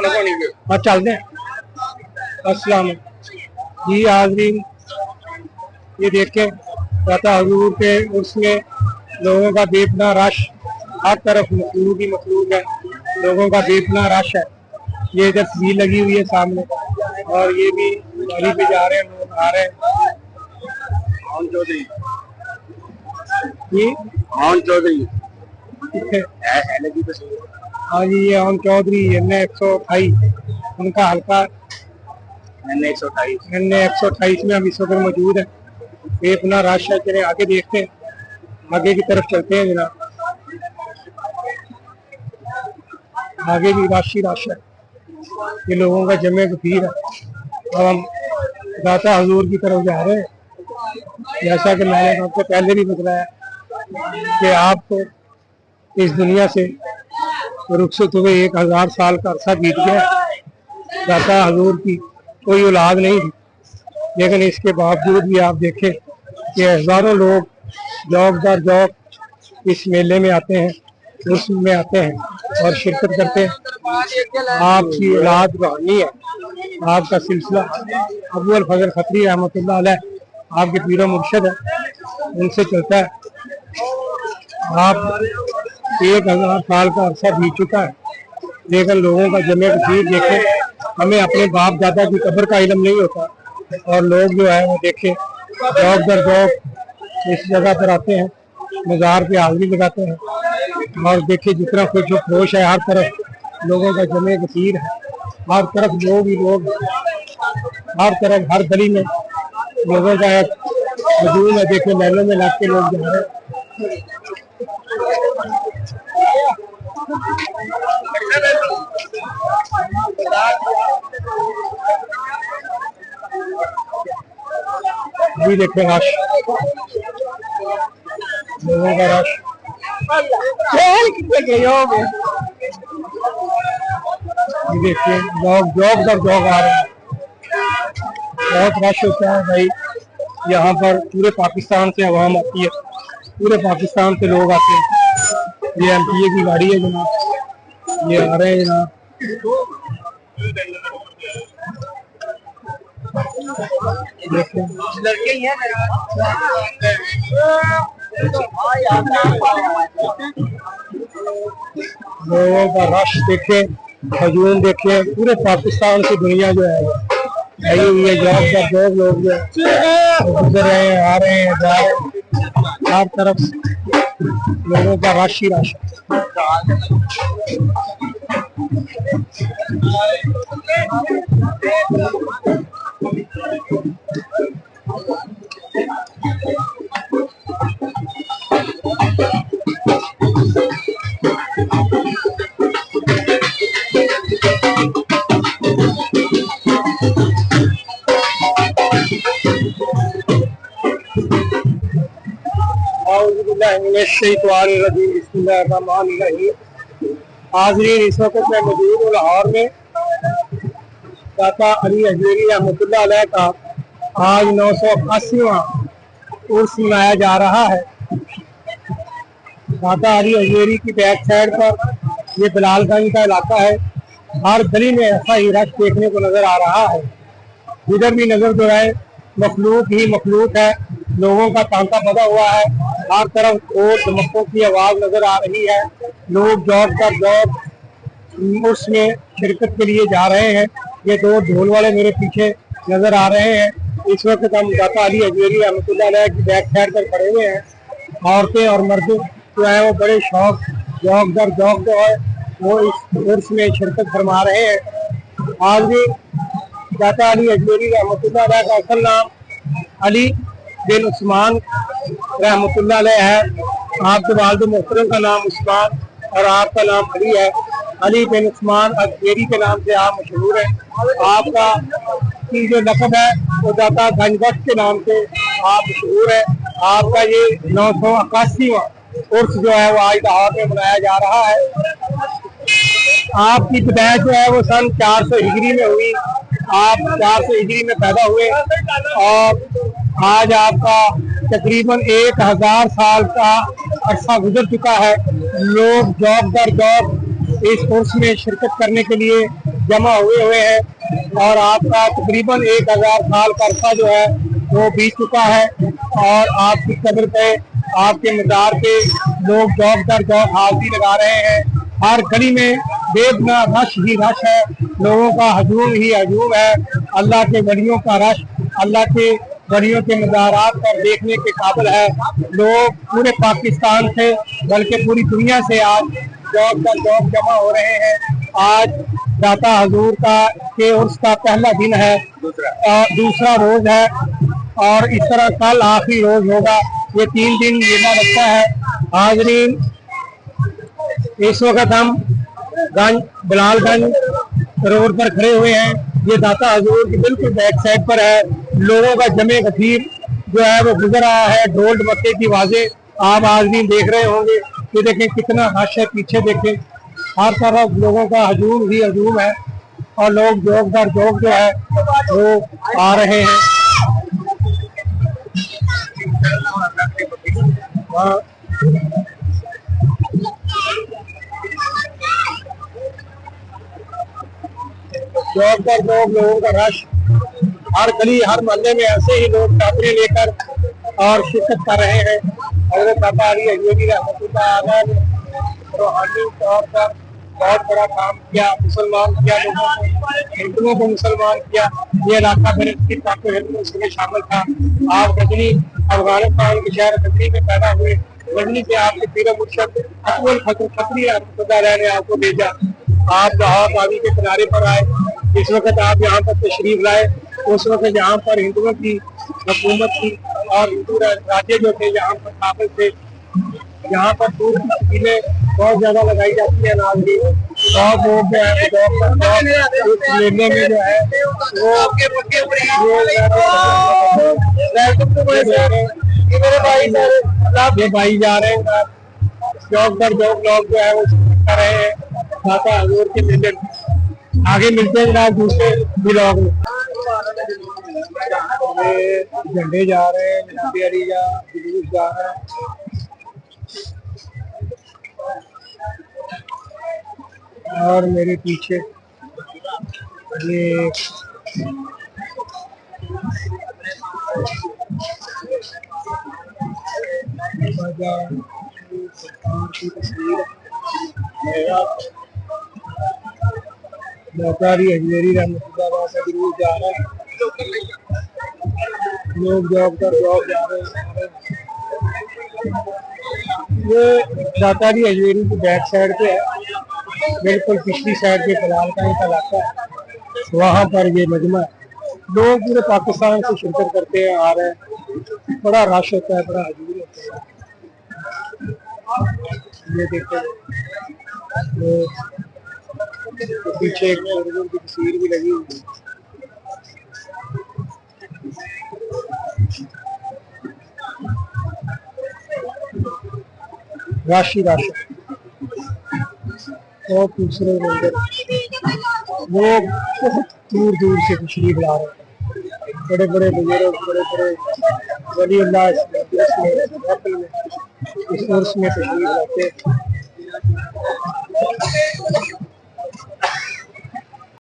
चलते हैं। अस्सलाम जी हाज़रीन, ये देखें दाता हुजूर के उसमें लोगों का बेपना रश, हर तरफ मखलूक ही मखलूक है, लोगों का बेपना रश है। ये इधर तस्वीर लगी हुई है सामने, और ये भी गाड़ी पे जा रहे हैं, लोग आ रहे हैं। चौधरी हाँ जी, ये ओम चौधरी N128 उनका हल्का N128 में हम इस वक्त मौजूद है। बेपना रश है। चले आगे देखते हैं, आगे की तरफ चलते हैं जनाब। आगे भी रश ही रश है, ये लोगों का जमे गफीर है। अब हम दाता हजूर की तरफ जा रहे हैं। जैसा कि मैंने आपको पहले भी बताया कि आपको इस दुनिया से रुखसत हुए 1000 साल का अरसा बीत गया। दाता हजूर की कोई औलाद नहीं थी, लेकिन इसके बावजूद भी आप देखें कि हजारों लोग जौक दर जौक इस मेले में आते हैं, उर्स में आते हैं और शिरकत करते हैं। आपकी औलाद रूहानी है, आपका सिलसिला अबुल फजल खत्री रहमतुल्लाह अलैह आपके पीरो मुर्शद है, उनसे चलता है। आप 1000 साल का अरसा बीत चुका है, लेकिन लोगों का जमे कसीर देखें। हमें अपने बाप दादा की कब्र का इल्म नहीं होता, और लोग जो है वो देखें जौक दर जौक इस जगह पर आते हैं, मज़ार पे हाज़िरी लगाते हैं। और देखिए जितना खुश खोश है, हर तरफ लोगों का जमे कसीर है, हर तरफ लोग ही लोग, हर तरफ हर गली में लोगों का एक हजूम है। देखिए मेलों में लग के लोग जा रहे हैं। भी देखे रश, लोगों का रश। देखिए लोग जौक दर जौक आ रहे हैं, बहुत रश होता है भाई। यहाँ पर पूरे पाकिस्तान से आवाम आती है, पूरे पाकिस्तान से लोग आते हैं। ये MPA की गाड़ी है जनाब, ये आ रहे हैं जनाब। लड़के ही हैं लोगों का रश देखे, हजूम देखे। पूरे पाकिस्तान से दुनिया जो है आई हुई है, जॉब का जॉब लोग जो गुजर रहे हैं, आ रहे हैं, जा रहे हैं, हर तरफ लोगों का रश ही रश। हाज़रीन, इस वक्त मैं मौजूद हूँ लाहौर में। दाता अली अजमेरी रहमतुल्लाह अलैह का आज 981वां उर्स मनाया जा रहा है। दाता अली अजमेरी की बैक साइड पर ये बिलालगंज का इलाका है। हर गली में ऐसा ही रश देखने को नजर आ रहा है। जिधर भी नजर जो है मखलूक ही मखलूक है, लोगों का तांता बधा हुआ है। हर तरफ और धमकों की आवाज नजर आ रही है। लोग जॉब कर जॉब उसमें शिरकत के लिए जा रहे हैं। ये दो ढोल वाले मेरे पीछे नजर आ रहे हैं। इस वक्त हम दाता अली अजमेरी रहमतुल्लाह अलैह की बैक साइड पर खड़े हुए हैं। औरतें और मर्द जो है वो बड़े शौक जौक दर जौक जो है वो इस उर्स में शिरकत फरमा रहे हैं। आज भी दाता अली अजमेरी रहमतुल्लाह अलैह का असल नाम अली बिन उस्मान रहमतुल्लाह अलैह है। आपके वालिद मोहतरम का नाम उस्मान और आपका नाम अली है। अली बिन उस्मान अजमेरी के नाम से आप मशहूर है। आपका की जो लक़ब है वो दाता गंजबख्श के नाम से आप मशहूर है। आपका ये 981वां उर्स जो है वो आज लाहौर में मनाया जा रहा है। आपकी पैदाइश जो है वो सन 400 हिजरी में हुई। आप 400 हिजरी में पैदा हुए और आज आपका तकरीबन 1000 साल का अरसा गुजर चुका है। लोग जॉब दर जॉब इस कोर्स में शिरकत करने के लिए जमा हुए हैं और आपका तकरीबन 1000 साल का अरसा जो है वो बीत चुका है और आपकी कब्र पे, आपके मज़ार पे लोग चौक दर चौक हाजिरी लगा रहे हैं। हर गली में बेपना रश ही रश है, लोगों का हजूम ही हजूम है। अल्लाह के वलियों का रश, अल्लाह के वलियों के मज़ारात पर देखने के काबिल है। लोग पूरे पाकिस्तान से बल्कि पूरी दुनिया से आज चौक दर चौक जमा हो रहे हैं। आज दाता हजूर का के उर्स का पहला दिन है, दूसरा रोज है और इस तरह कल आखिरी रोज होगा। ये 3 दिन मेला लगता है। हाजरीन, इस वक्त हम बिलालगंज रोड पर खड़े हुए हैं। ये दाता हजूर की बिल्कुल बैक साइड पर है। लोगों का जमे कसीर जो है वो गुजर रहा है। ढोल ढमक्के की आवाजें आप हाजरीन देख रहे होंगे। ये देखें कितना रश है, पीछे देखें, हर तरफ लोगों का हजूम ही हजूम है और लोग जोक दर जोक जो है वो आ रहे हैं। जोक दर जोक लोगों का रश, हर गली हर मोहल्ले में ऐसे ही लोग चादरें लेकर और शिरकत कर रहे हैं। हज़रत बाबा अली हज़रत रहमतुल्लाह ने रूहानी तौर पर बहुत बड़ा काम किया, मुसलमान किया, लोगों को, हिंदुओं को मुसलमान किया। ये इलाका उसमें शामिल था। आप गजनी अफगानिस्तान के शहर गजनी में पैदा हुए। गजनी से आपके पीर मुर्शद अकबल खत्री रहमतुल्लाह ने आपको भेजा। आप लाहौर रावी के किनारे पर आए। इस वक्त आप यहाँ पर तशरीफ लाए। उस वक्त यहाँ पर हिंदुओं की हुकूमत थी और हिंदू राज्य जो थे यहाँ पर काबिल थे। यहाँ पर दूध की स्कीमें बहुत ज्यादा लगाई जाती है। नाम की बहुत लोग जो है मेले में जो है ये भाई जा रहे हैं चौक दर चौक लोग जो है वो कर रहे हैं दाता हजूर के मेले। आगे मिलते हैं जनाब दूसरे ब्लॉग में। झंडे जा रहे हैं, जनाबे अली का जुलूस जा रहा है। और मेरे पीछे ये सरकार की तस्वीर दातारी अजमेरी रहमतुल्लाह का जुलूस जा रहा है। लोग जॉब कर जॉब जा रहे हैं। ये दातारी अजमेरी की बैक साइड पे है, बिल्कुल पिछली साइड पे फिलहाल का इलाका है। वहाँ पर ये मजमा है। लोग पूरे पाकिस्तान से शिरकत करते हैं, आ रहे हैं। बड़ा रश होता है, बड़ा हजूर होता है। ये देखो तो पीछे एक की तस्वीर भी लगी हुई है। राशि राशि और दूसरे मंदिर लोग बहुत दूर दूर से तशरीफ ला रहे हैं। बड़े बड़े बुजुर्ग, बड़े बड़े वली अल्लाह इस उर्स में तशरीफ लाते हैं।